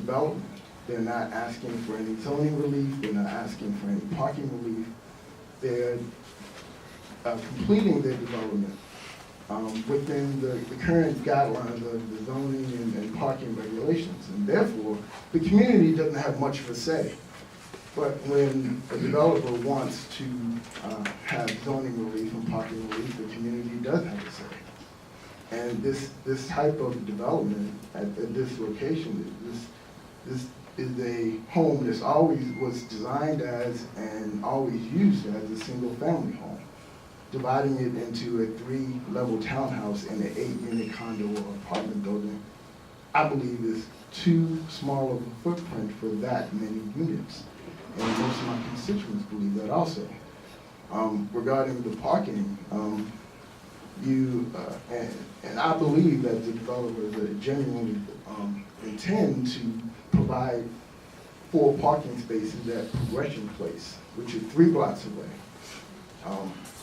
development. They're not asking for any zoning relief, they're not asking for any parking relief. They're completing their development within the current guidelines of the zoning and parking regulations. And therefore, the community doesn't have much of a say. But when a developer wants to have zoning relief and parking relief, the community does have a say. And this type of development at this location, this is a home that's always was designed as and always used as a single family home. Dividing it into a 3-level townhouse and an 8-unit condo or apartment building, I believe is too small of a footprint for that many units. And most of my constituents believe that also. Regarding the parking, and I believe that the developers genuinely intend to provide 4 parking spaces at Progression Place, which is 3 blocks away,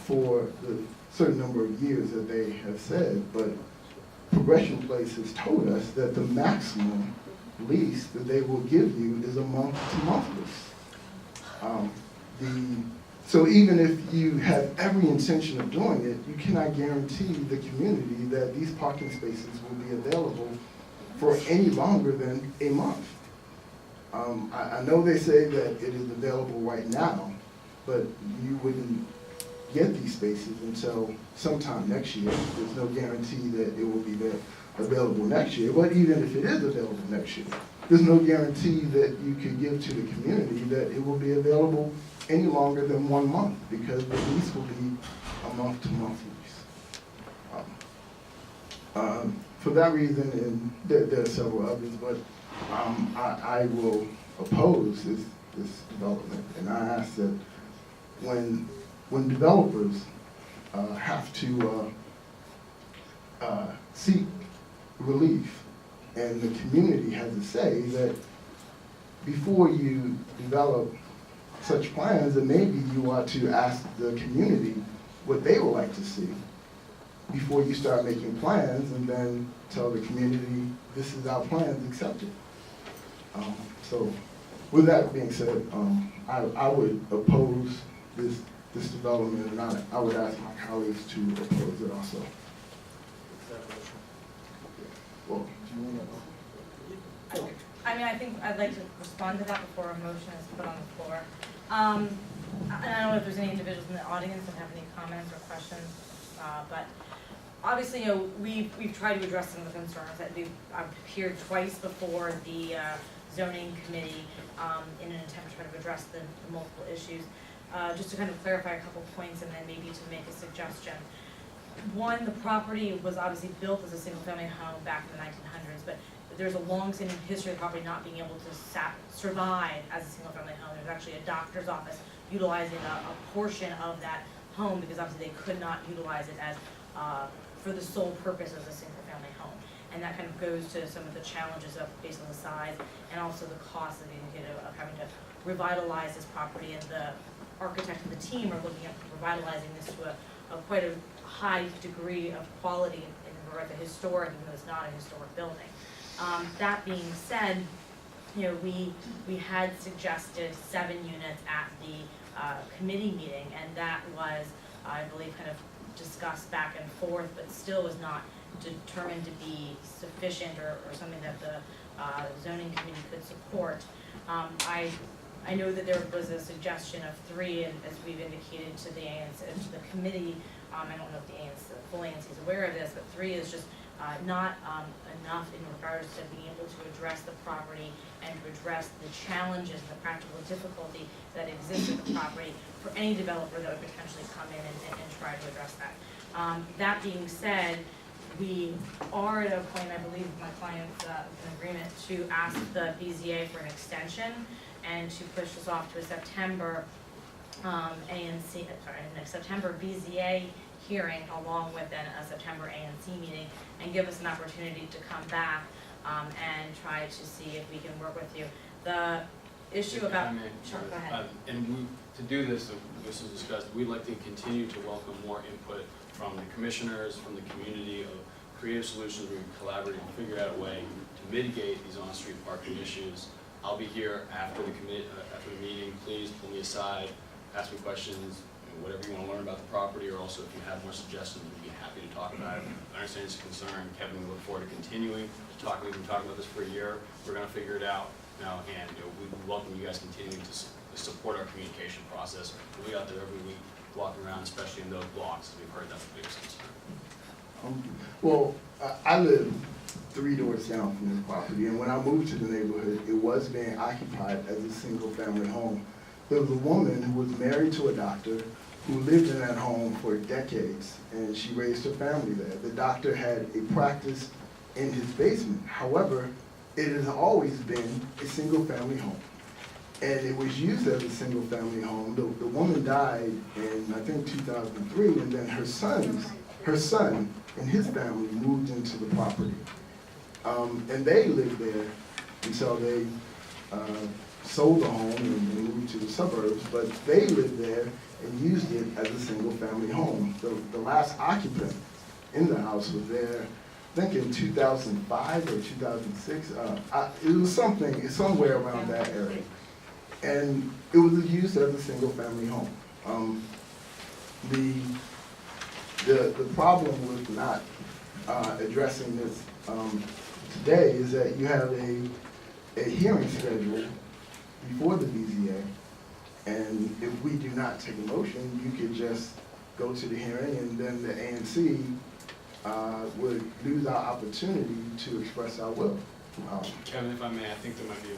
for the certain number of years that they have said. But Progression Place has told us that the maximum lease that they will give you is a month-to-month lease. So even if you have every intention of doing it, you cannot guarantee the community that these parking spaces will be available for any longer than a month. I know they say that it is available right now, but you wouldn't get these spaces until sometime next year. There's no guarantee that it will be available next year, but even if it is available next year, there's no guarantee that you could give to the community that it will be available any longer than 1 month, because the lease will be a month-to-month lease. For that reason, and there are several others, but I will oppose this development, and I ask that when developers have to seek relief, and the community has a say, that before you develop such plans, that maybe you ought to ask the community what they would like to see before you start making plans, and then tell the community, this is our plans, accept it. So with that being said, I would oppose this development, and I would ask my colleagues to oppose it also. Well, do you want to? I mean, I think I'd like to respond to that before a motion is put on the floor. And I don't know if there's any individuals in the audience that have any comments or questions, but obviously, you know, we've tried to address some of the concerns that we've appeared twice before the zoning committee in an attempt to try to address the multiple issues. Just to kind of clarify a couple points and then maybe to make a suggestion. One, the property was obviously built as a single-family home back in the 1900s, but there's a long-standing history of the property not being able to survive as a single-family home. There's actually a doctor's office utilizing a portion of that home because obviously they could not utilize it as for the sole purpose as a single-family home. And that kind of goes to some of the challenges of based on the size and also the cost of having to revitalize this property, and the architect and the team are looking at revitalizing this to a quite a high degree of quality in regard to historic, even though it's not a historic building. That being said, you know, we had suggested 7 units at the committee meeting, and that was, I believe, kind of discussed back and forth, but still was not determined to be sufficient or something that the zoning committee could support. I know that there was a suggestion of 3, and as we've indicated to the ANC, to the committee, I don't know if the ANC, the full ANC is aware of this, but 3 is just not enough in regards to being able to address the property and to address the challenges and the practical difficulty that exists with the property for any developer that would potentially come in and try to address that. That being said, we are at a point, I believe my client's in agreement, to ask the BZA for an extension and to push this off to a September September BZA hearing along with then a September ANC meeting, and give us an opportunity to come back and try to see if we can work with you. The issue about, sure, go ahead. To do this, this was discussed, we'd like to continue to welcome more input from the commissioners, from the community of creative solutions, we can collaborate and figure out a way to mitigate these on-street parking issues. I'll be here after the after the meeting. Please pull me aside, ask me questions, whatever you want to learn about the property, or also if you have more suggestions, we'd be happy to talk about it. I understand it's a concern. Kevin, we look forward to continuing to talk. We've been talking about this for a year. We're going to figure it out now, and we welcome you guys continuing to support our communication process. We'll be out there every week, walking around, especially in those blocks. We've heard that's the biggest concern. Well, I live 3 doors down from this property, and when I moved to the neighborhood, it was being occupied as a single-family home. There was a woman who was married to a doctor who lived in that home for decades, and she raised her family there. The doctor had a practice in his basement. However, it has always been a single-family home, and it was used as a single-family home. The woman died in, I think, 2003, and then her son and his family moved into the property. And they lived there until they sold the home and moved to the suburbs, but they lived there and used it as a single-family home. The last occupant in the house was there, I think in 2005 or 2006. It was somewhere around that area. And it was used as a single-family home. The problem with not addressing this today is that you have a hearing scheduled before the BZA, and if we do not take a motion, you could just go to the hearing, and then the ANC would lose our opportunity to express our will. Kevin, if I may, I think there might be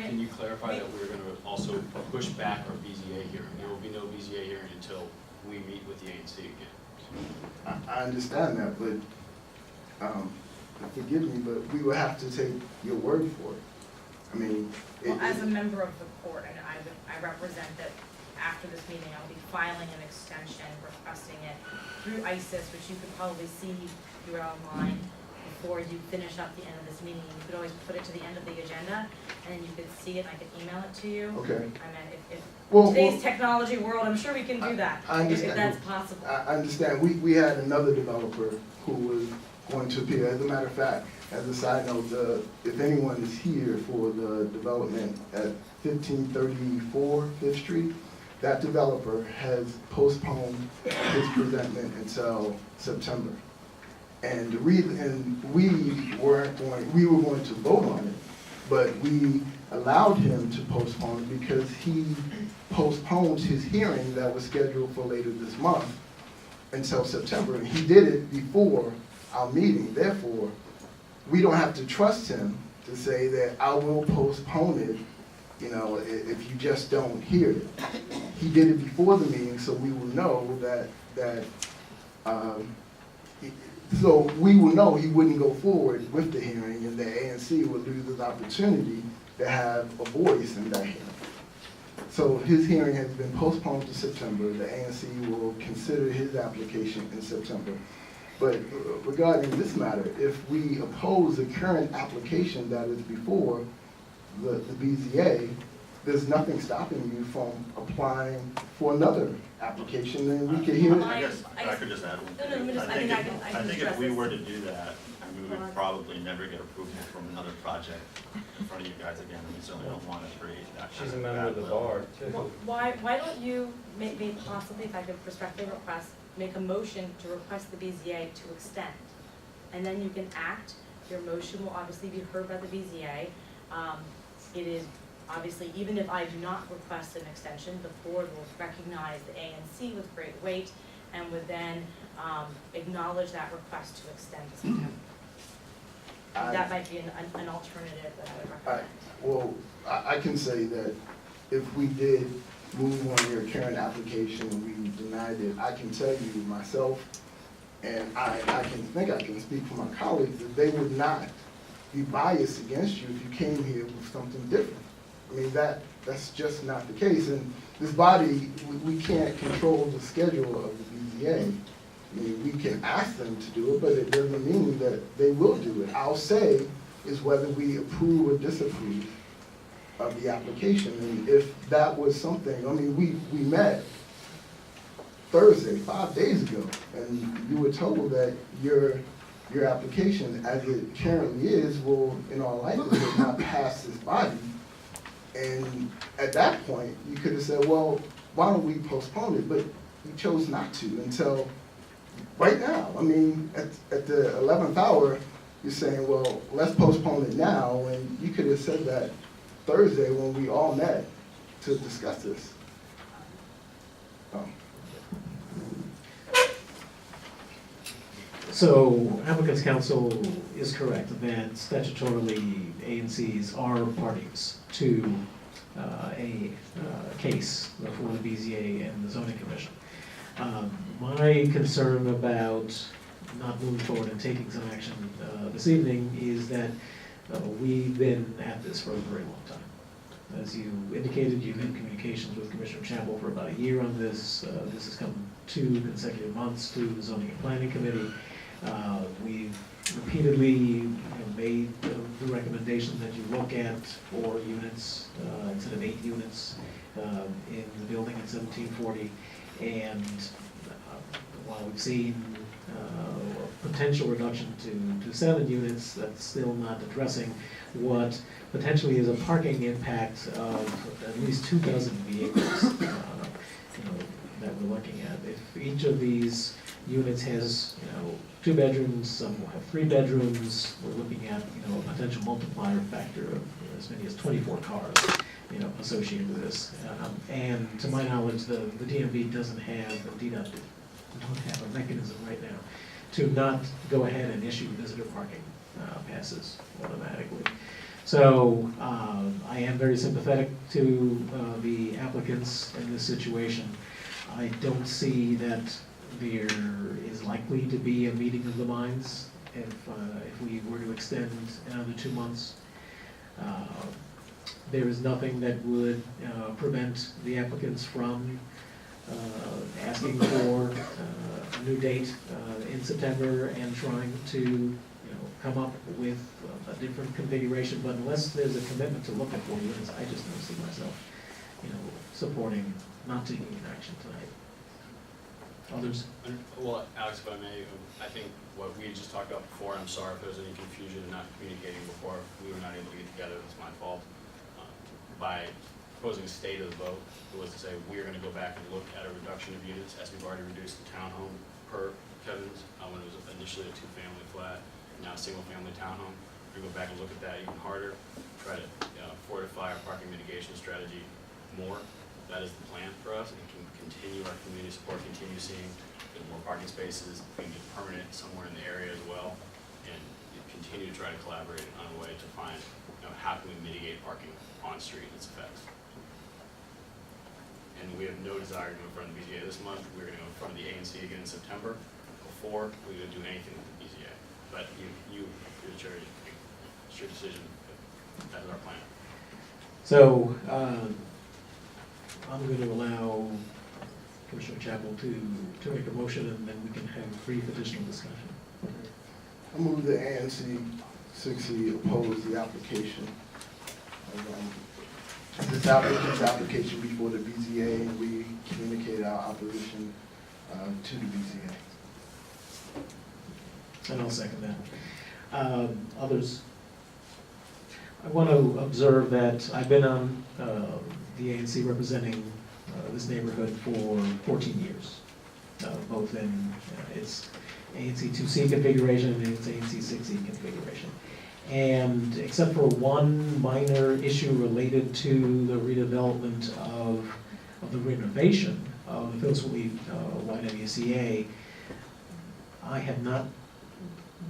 can you clarify that we're going to also push back our BZA hearing? There will be no BZA hearing until we meet with the ANC again. I understand that, but forgive me, but we will have to take your word for it. I mean, Well, as a member of the court, and I represent that after this meeting, I'll be filing an extension requesting it through ISIS, which you could probably see if you're online before you finish up the end of this meeting. You could always put it to the end of the agenda, and then you could see it, and I could email it to you. Okay. I mean, in today's Well, technology world, I'm sure we can do that, I understand. if that's possible. I understand. We had another developer who was going to appear. As a matter of fact, as a side note, if anyone is here for the development at 1534 5th Street, that developer has postponed his presentment until September. And the reason, and we were going to vote on it, but we allowed him to postpone it because he postponed his hearing that was scheduled for later this month until September. And he did it before our meeting. Therefore, we don't have to trust him to say that I will postpone it, if you just don't hear it. He did it before the meeting, so we will know so we will know he wouldn't go forward with the hearing, and the ANC would lose his opportunity to have a voice in that hearing. So his hearing has been postponed to September. The ANC will consider his application in September. But regarding this matter, if we oppose the current application that is before the BZA, there's nothing stopping you from applying for another application, and we could hear it. I guess I could just add one No, thing. just- I think address if we this. were to do that, we would probably never get approval from another project in front of you guys again. We certainly don't want to create that kind She's a of member of the bad will. bar, Well, too. why don't you maybe possibly, if I could respectfully request, make a motion to request the BZA to extend? And then you can act. Your motion will obviously be heard by the BZA. It is obviously, even if I do not request an extension, the board will recognize the ANC with great weight and would then acknowledge that request to extend to September. That might be an alternative that I would recommend. Well, I can say that if we did move on your current application and we denied it, I can tell you myself, and I can speak for my colleagues, that they would not be biased against you if you came here with something different. I mean, that's just not the case. And this body, we can't control the schedule of the BZA. I mean, we can ask them to do it, but it doesn't mean that they will do it. Our say is whether we approve or disapprove of the application. And if that was something, I mean, we met Thursday, 5 days ago, and you were told that your application, as it currently is, will in all likelihood not pass this body. And at that point, you could have said, well, why don't we postpone it? But you chose not to until right now. I mean, at the 11th hour, you're saying, well, let's postpone it now, and you could have said that Thursday when we all met to discuss this. So applicant's counsel is correct that statutorily ANCs are parties to a case before the BZA and the zoning commission. My concern about not moving forward and taking some action this evening is that we've been at this for a very long time. As you indicated, you've been in communications with Commissioner Chappell for about a year on this. This has come 2 consecutive months to the Zoning and Planning Committee. We've repeatedly made the recommendation that you look at 4 units instead of 8 units in the building at 1740. And while we've seen a potential reduction to 7 units, that's still not addressing what potentially is a parking impact of at least 24 vehicles that we're looking at. If each of these units has 2 bedrooms, some will have 3 bedrooms, we're looking at a potential multiplier factor of as many as 24 cars associated with this. And to my knowledge, the DMV doesn't have, or DDOT don't have a mechanism right now to not go ahead and issue visitor parking passes automatically. So I am very sympathetic to the applicants in this situation. I don't see that there is likely to be a meeting of the minds if we were to extend another 2 months. There is nothing that would prevent the applicants from asking for a new date in September and trying to come up with a different configuration. But unless there's a commitment to look at 4 units, I just don't see myself supporting not taking an action tonight. Others? Well, Alex, if I may, I think what we had just talked about before, I'm sorry if there was any confusion in not communicating before, we were not able to get together, it's my fault. By proposing a state of the vote, it was to say we are going to go back and look at a reduction of units, as we've already reduced the townhome per Kevin's, when it was initially a 2-family flat, now a single-family townhome. We're going to go back and look at that even harder, try to fortify our parking mitigation strategy more. That is the plan for us, and can continue our community support, continue seeing more parking spaces, we can get permanent somewhere in the area as well, and continue to try to collaborate on a way to find how can we mitigate parking on street and its effects. And we have no desire to go in front of the BZA this month. We're going to go in front of the ANC again in September before we would do anything with the BZA. But you're the chair, it's your decision. That is our plan. So I'm going to allow Commissioner Chappell to make a motion, and then we can have a brief additional discussion. I move the ANC 6E oppose the application of this application before the BZA, and we communicate our opposition to the BZA. And I'll second that. Others? I want to observe that I've been on the ANC representing this neighborhood for 14 years, both in its ANC 2C configuration and its ANC 6E configuration. And except for one minor issue related to the redevelopment of the renovation of the Phyllis Wheatley YWCA, I have not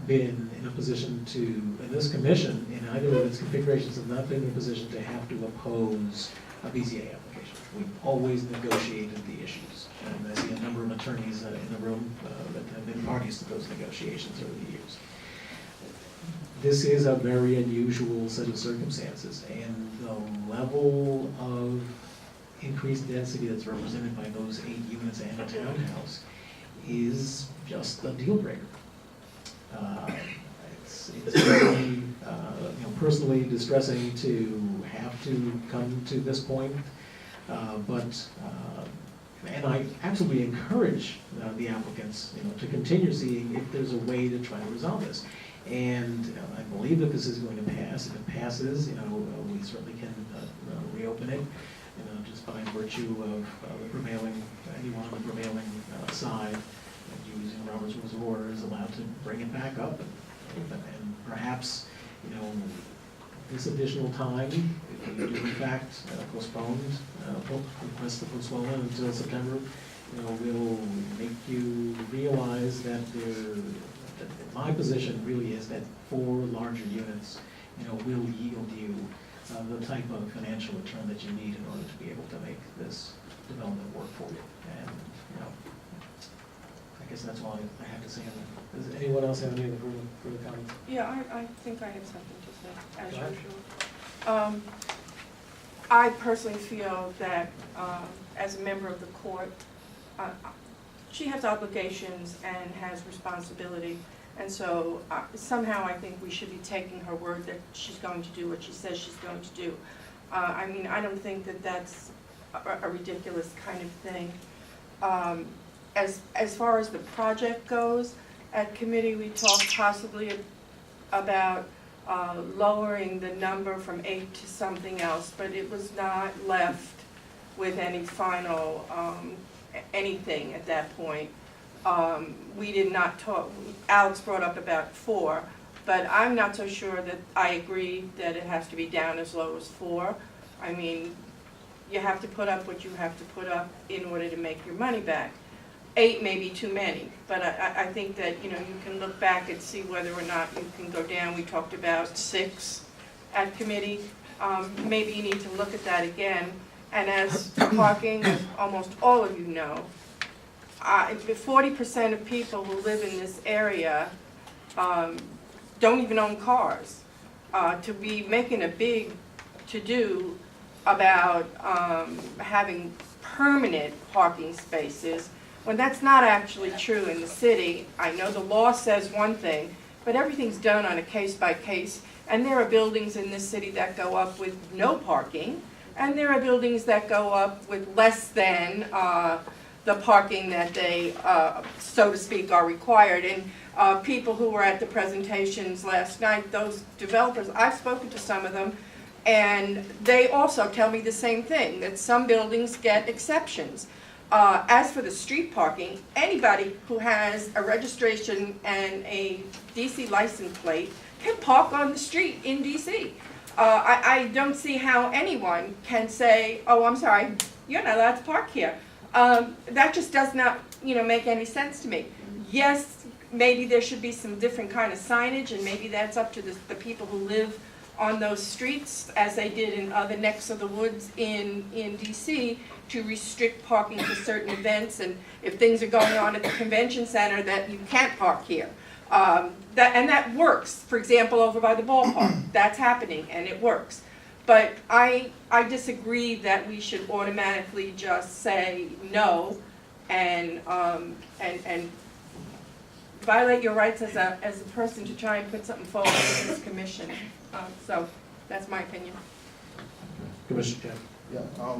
been in a position to, and this commission in either of its configurations have not been in a position to have to oppose a BZA application. We've always negotiated the issues, and I see a number of attorneys in the room that have been parties to those negotiations over the years. This is a very unusual set of circumstances, and the level of increased density that's represented by those 8 units and a townhouse is just a deal breaker. It's very, personally distressing to have to come to this point, but And I absolutely encourage the applicants, to continue seeing if there's a way to try to resolve this. And I believe that this is going to pass. If it passes, we certainly can reopen it, just by virtue of the prevailing, anyone on the prevailing side, using Robert's Rules of Order, is allowed to bring it back up and perhaps, this additional time, if we do in fact request the postponement until September, will make you realize that my position really is that 4 larger units, will yield you the type of financial return that you need in order to be able to make this development work for you. And, I guess that's all I have to say on that. Does anyone else have any further comments? Yeah, I think I have something to say, as Go ahead. usual. I personally feel that, as a member of the court, she has obligations and has responsibility. And so somehow I think we should be taking her word that she's going to do what she says she's going to do. I mean, I don't think that that's a ridiculous kind of thing. As far as the project goes, at committee we talked possibly about lowering the number from 8 to something else, but it was not left with any final anything at that point. We did not talk, Alex brought up about 4, but I'm not so sure that I agree that it has to be down as low as 4. I mean, you have to put up what you have to put up in order to make your money back. 8 may be too many, but I think that, you can look back and see whether or not you can go down. We talked about 6 at committee. Maybe you need to look at that again. And as for parking, as almost all of you know, 40% of people who live in this area don't even own cars. To be making a big to-do about having permanent parking spaces, when that's not actually true in the city. I know the law says one thing, but everything's done on a case-by-case, and there are buildings in this city that go up with no parking, and there are buildings that go up with less than the parking that they, so to speak, are required. And people who were at the presentations last night, those developers, I've spoken to some of them, and they also tell me the same thing, that some buildings get exceptions. As for the street parking, anybody who has a registration and a DC license plate can park on the street in DC. I don't see how anyone can say, oh, I'm sorry, you're not allowed to park here. That just does not, make any sense to me. Yes, maybe there should be some different kind of signage, and maybe that's up to the people who live on those streets, as they did in other necks of the woods in DC, to restrict parking for certain events, and if things are going on at the convention center, that you can't park here. That works. For example, over by the ballpark, that's happening, and it works. But I disagree that we should automatically just say no and violate your rights as a person to try and put something forward in this commission. So that's my opinion. Commissioner Jeff. Yeah,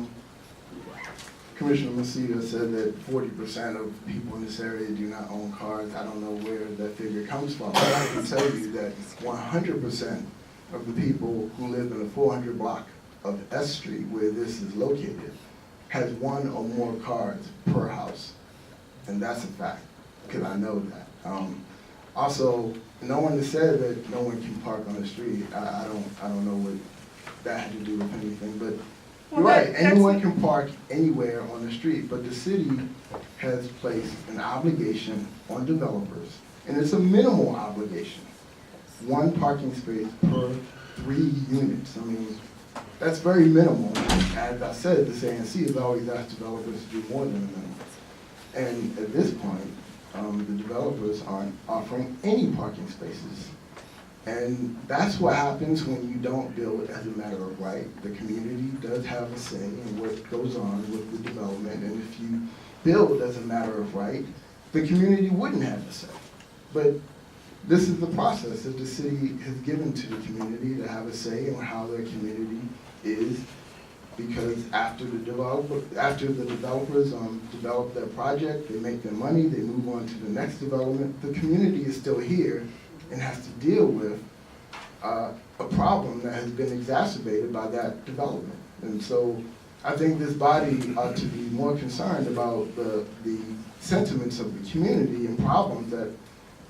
Commissioner Messina said that 40% of people in this area do not own cars. I don't know where that figure comes from, but I can tell you that 100% of the people who live in the 400 block of S Street, where this is located, has 1 or more cars per house. And that's a fact, because I know that. Also, no one has said that no one can park on the street. I don't know what that had to do with anything, but you're right, anyone can park anywhere on the street, but the city has placed an obligation on developers, and it's a minimal obligation. 1 parking space per 3 units. I mean, that's very minimal. As I said, the ANC has always asked developers to do more than a minimum. And at this point, the developers aren't offering any parking spaces. And that's what happens when you don't build as a matter of right. The community does have a say in what goes on with the development, and if you build as a matter of right, the community wouldn't have a say. But this is the process that the city has given to the community to have a say in how their community is because after the developers develop their project, they make their money, they move on to the next development, the community is still here and has to deal with a problem that has been exacerbated by that development. And so I think this body ought to be more concerned about the sentiments of the community and problems that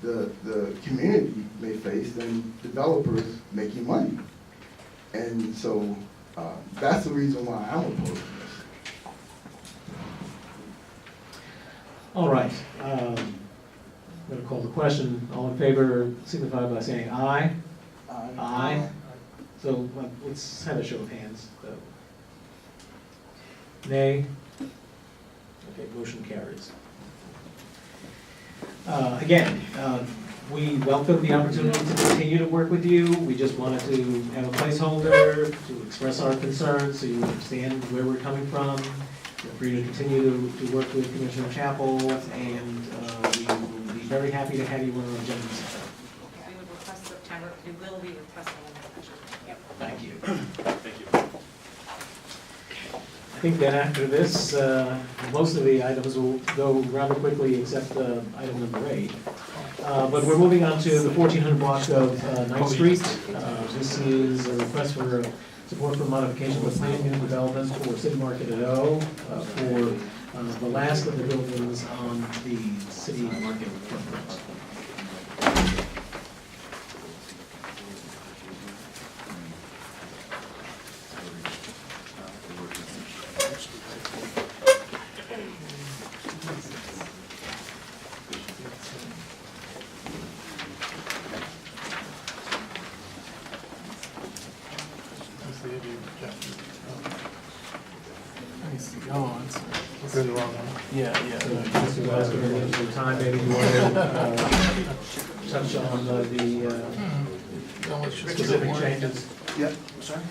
the community may face than developers making money. And so that's the reason why I'm opposing this. All right, I'm gonna call the question. All in favor signify by saying aye. Aye. So let's have a show of hands. Nay? Okay, motion carries. Again, we welcome the opportunity to continue to work with you. We just wanted to have a placeholder to express our concerns so you understand where we're coming from. Feel free to continue to work with Commissioner Chapel, and we will be very happy to have you on our agenda. We would request September, we will be requesting a budget. Yep. Thank you. Thank you. I think that after this, most of the items will go rather quickly except item number 8. But we're moving on to the 1400 block of 9th Street. This is a request for support for modification of the planned unit development for City Market at O for the last of the buildings on the City Market footprint. Mr. Glasgow, in the interest of time, maybe you want to touch on the specific changes. Yep, sorry.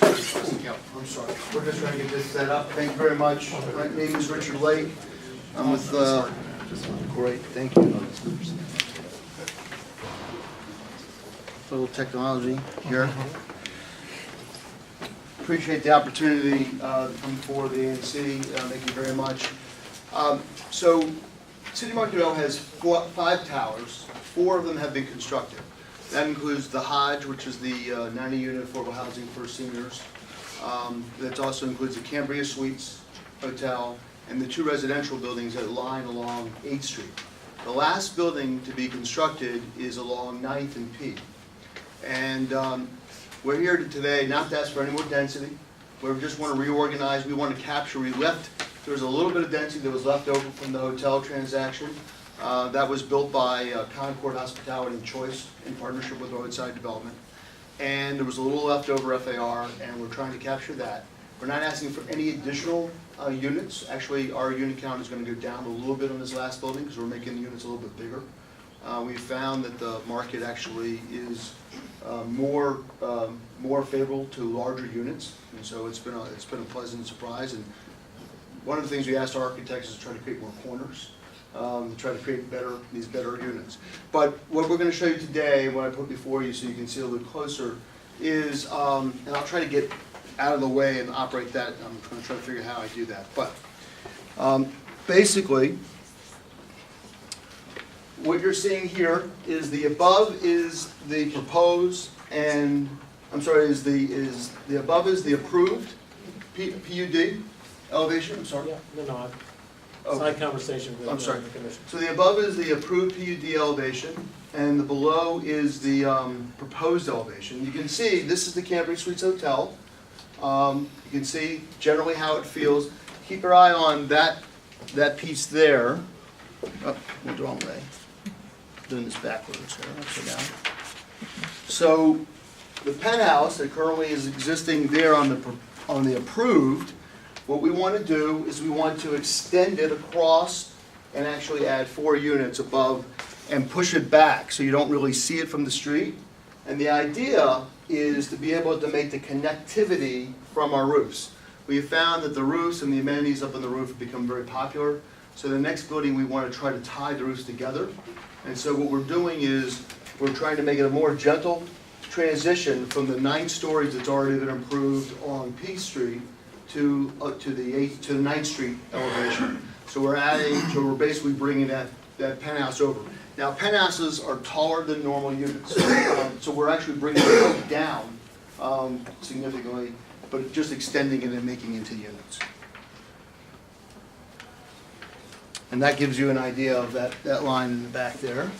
I'm sorry. We're just trying to get this set up. Thank you very much. My name is Richard Lake. I'm with, great, thank you. Little technology here. Appreciate the opportunity to come forward to the ANC. Thank you very much. So, City Market O has 5 towers. 4 of them have been constructed. That includes the Hodge, which is the 90-unit affordable housing for seniors. That also includes the Cambria Suites Hotel and the 2 residential buildings that line along 8th Street. The last building to be constructed is along 9th and P. And we're here today not to ask for any more density. We just want to reorganize. We want to capture. There was a little bit of density that was left over from the hotel transaction. That was built by Concord Hospitality and Choice in partnership with Roadside Development. And there was a little leftover FAR, and we're trying to capture that. We're not asking for any additional units. Actually, our unit count is going to go down a little bit on this last building because we're making the units a little bit bigger. We found that the market actually is more favorable to larger units, and so it's been a pleasant surprise. And one of the things we asked our architects is to try to create more corners, to try to create these better units. But what we're going to show you today, what I put before you so you can see a little bit closer, is, and I'll try to get out of the way and operate that. I'm going to try to figure out how I do that. But basically, what you're seeing here is the above is the proposed, and I'm sorry, the above is the approved PUD elevation. I'm sorry. Yeah, no, Okay. side conversation with I'm sorry. the commission. So the above is the approved PUD elevation, and the below is the proposed elevation. You can see this is the Cambria Suites Hotel. You can see generally how it feels. Keep your eye on that piece there. Oh, went the wrong way. Doing this backwards here, upside down. So the penthouse that currently is existing there on the approved, what we want to do is we want to extend it across and actually add 4 units above and push it back so you don't really see it from the street. And the idea is to be able to make the connectivity from our roofs. We have found that the roofs and the amenities up on the roof have become very popular. So the next building we want to try to tie the roofs together. And so what we're doing is we're trying to make it a more gentle transition from the 9 stories that's already been improved on Peace Street to the 9th Street elevation. So we're basically bringing that penthouse over. Now, penthouses are taller than normal units, so we're actually bringing the height down significantly, but just extending it and making into units. And that gives you an idea of that line in the back there.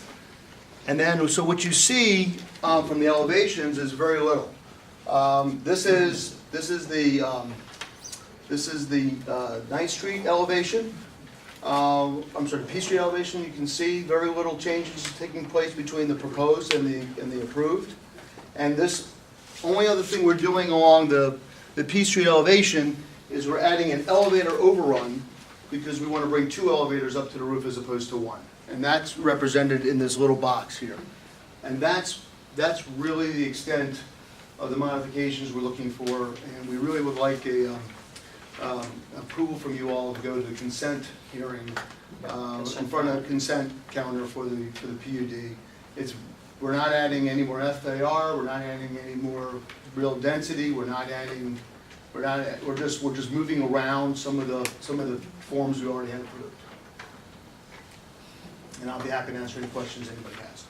And then, so what you see from the elevations is very little. This is the 9th Street elevation. I'm sorry, Peace Street elevation. You can see very little changes taking place between the proposed and the approved. And this only other thing we're doing along the Peace Street elevation is we're adding an elevator overrun because we want to bring 2 elevators up to the roof as opposed to 1. And that's represented in this little box here. And that's really the extent of the modifications we're looking for. And we really would like a approval from you all to go to the consent hearing in front of the consent calendar for the PUD. We're not adding any more FAR. We're not adding any more real density. We're just moving around some of the forms we already had approved. And I'll be happy to answer any questions anybody has.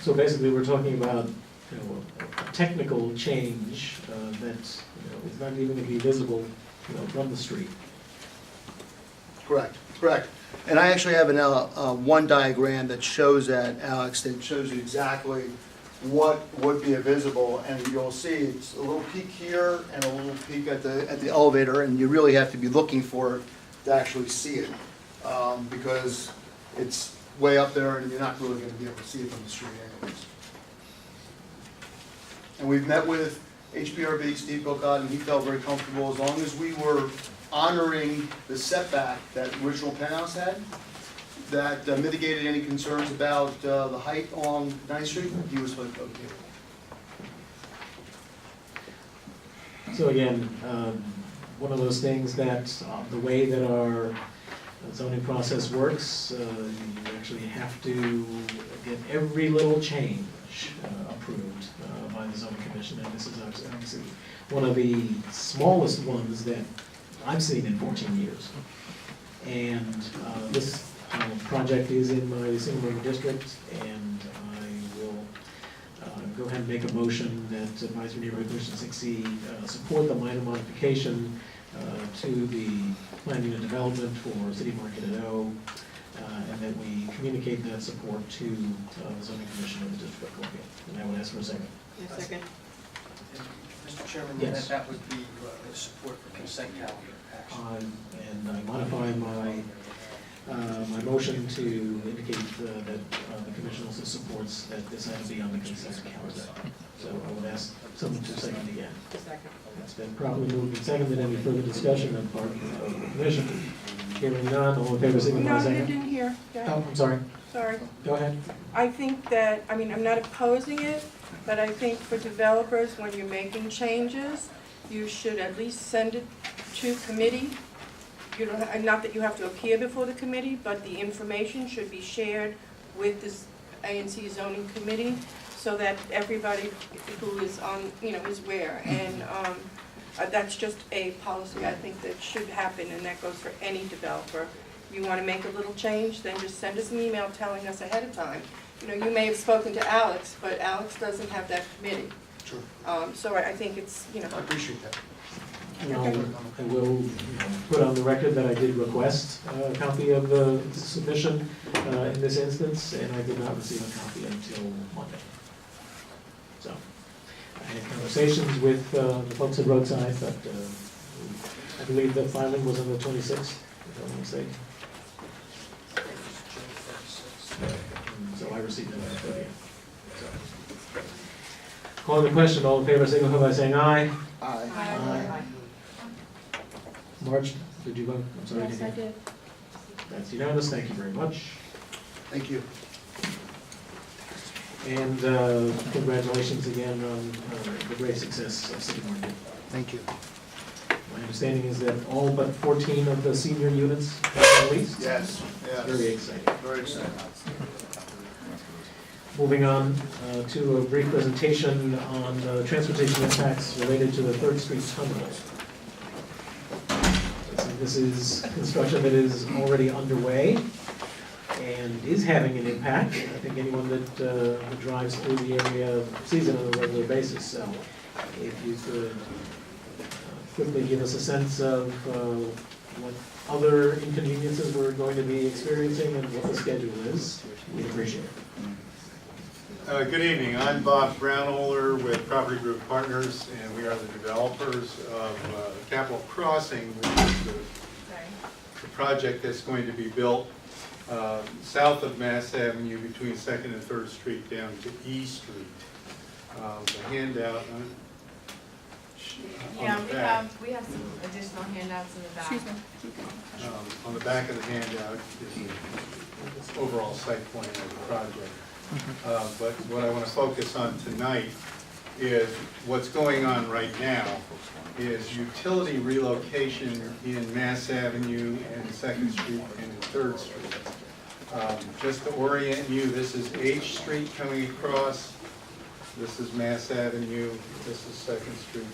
So basically, we're talking about, a technical change that, is not even going to be visible, from the street. Correct. And I actually have one diagram that shows that, Alex, that shows you exactly what would be visible, and you'll see it's a little peak here and a little peak at the elevator, and you really have to be looking for it to actually see it, because it's way up there and you're not really going to be able to see it from the street anyways. And we've met with HPRB, Steve Bilcott, and he felt very comfortable as long as we were honoring the setback that original penthouse had, that mitigated any concerns about the height along 9th Street, he was okay. So again, one of those things that the way that our zoning process works, you actually have to get every little change approved by the zoning commission, and this is obviously one of the smallest ones that I've seen in 14 years. And this project is in my single member district, and I will go ahead and make a motion that Advisory Neighborhood Commission 6C support the minor modification to the plan unit development for City Market at O, and that we communicate that support to the zoning commission of the District of Columbia. And I would ask for a second. A second. Mr. Chairman, Yes. that would be support for consent calendar action. And I modify my motion to indicate that the commission also supports that this has to be on the consent calendar. So I would ask someone to second again. Second. It's been properly moved and seconded. Any further discussion on part of the commission? Hearing none, all in favor, signify by No, you saying didn't hear. Go ahead. aye. Oh, I'm sorry. Sorry. Go ahead. I think that, I'm not opposing it, but I think for developers, when you're making changes, you should at least send it to committee. You don't, not that you have to appear before the committee, but the information should be shared with this ANC zoning committee so that everybody who is on, is aware. And that's just a policy I think that should happen, and that goes for any developer. You want to make a little change, then just send us an email telling us ahead of time. You may have spoken to Alex, but Alex doesn't have that committee. Sure. So I think it's, I appreciate that. I will put on the record that I did request a copy of the submission in this instance, and I did not receive a copy until Monday. So I had conversations with the folks at Roadside, but I believe the filing was on the 26th, if I'm not mistaken. So I received it on the 30th. So. Calling the question, all in favor, signify by saying aye. Aye. Aye. Marge, did you vote? I'm sorry. Yes, I did. That's unanimous, thank you very much. Thank you. And congratulations again on the great success of City Market. Thank you. My understanding is that all but 14 of the senior units have been leased. Yes, Very exciting. Very exciting. Moving on to a brief presentation on transportation impacts related to the 3rd Street Tunnel. So this is construction that is already underway and is having an impact. I think anyone that drives through the area sees it on a regular basis. So if you could quickly give us a sense of what other inconveniences we're going to be experiencing and what the schedule is, we'd appreciate it. Good evening, I'm Bob Brownohler with Property Group Partners, and we are the developers of Capitol Crossing, which is the project that's going to be built south of Mass Avenue between 2nd and 3rd Street down to E Street. The handout Yeah, on the back. we have some additional handouts in the back. On the back of the handout is the overall site plan of the project. But what I want to focus on tonight is what's going on right now is utility relocation in Mass Avenue and 2nd Street and 3rd Street. Just to orient you, this is H Street coming across, this is Mass Avenue, this is 2nd Street,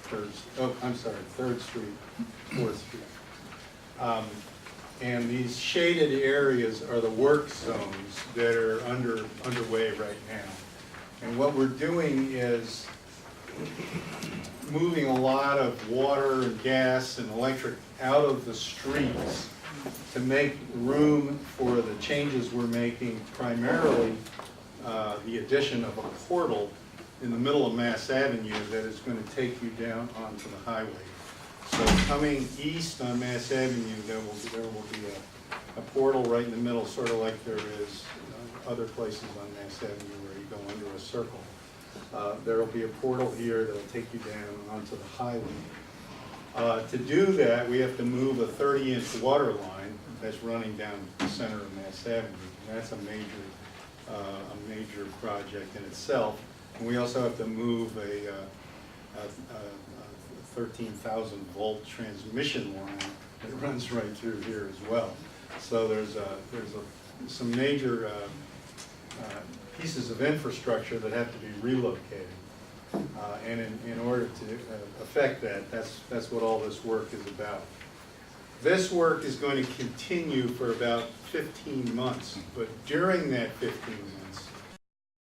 3rd Street, 4th Street. And these shaded areas are the work zones that are underway right now. And what we're doing is moving a lot of water and gas and electric out of the streets to make room for the changes we're making, primarily the addition of a portal in the middle of Mass Avenue that is going to take you down onto the highway. So coming east on Mass Avenue, there will be a portal right in the middle, sort of like there is other places on Mass Avenue where you go under a circle. There will be a portal here that will take you down onto the highway. To do that, we have to move a 30-inch water line that's running down the center of Mass Avenue. And that's a major project in itself. And we also have to move a 13,000 volt transmission line that runs right through here as well. So there's some major pieces of infrastructure that have to be relocated. And in order to affect that, that's what all this work is about. This work is going to continue for about 15 months, but during that 15 months,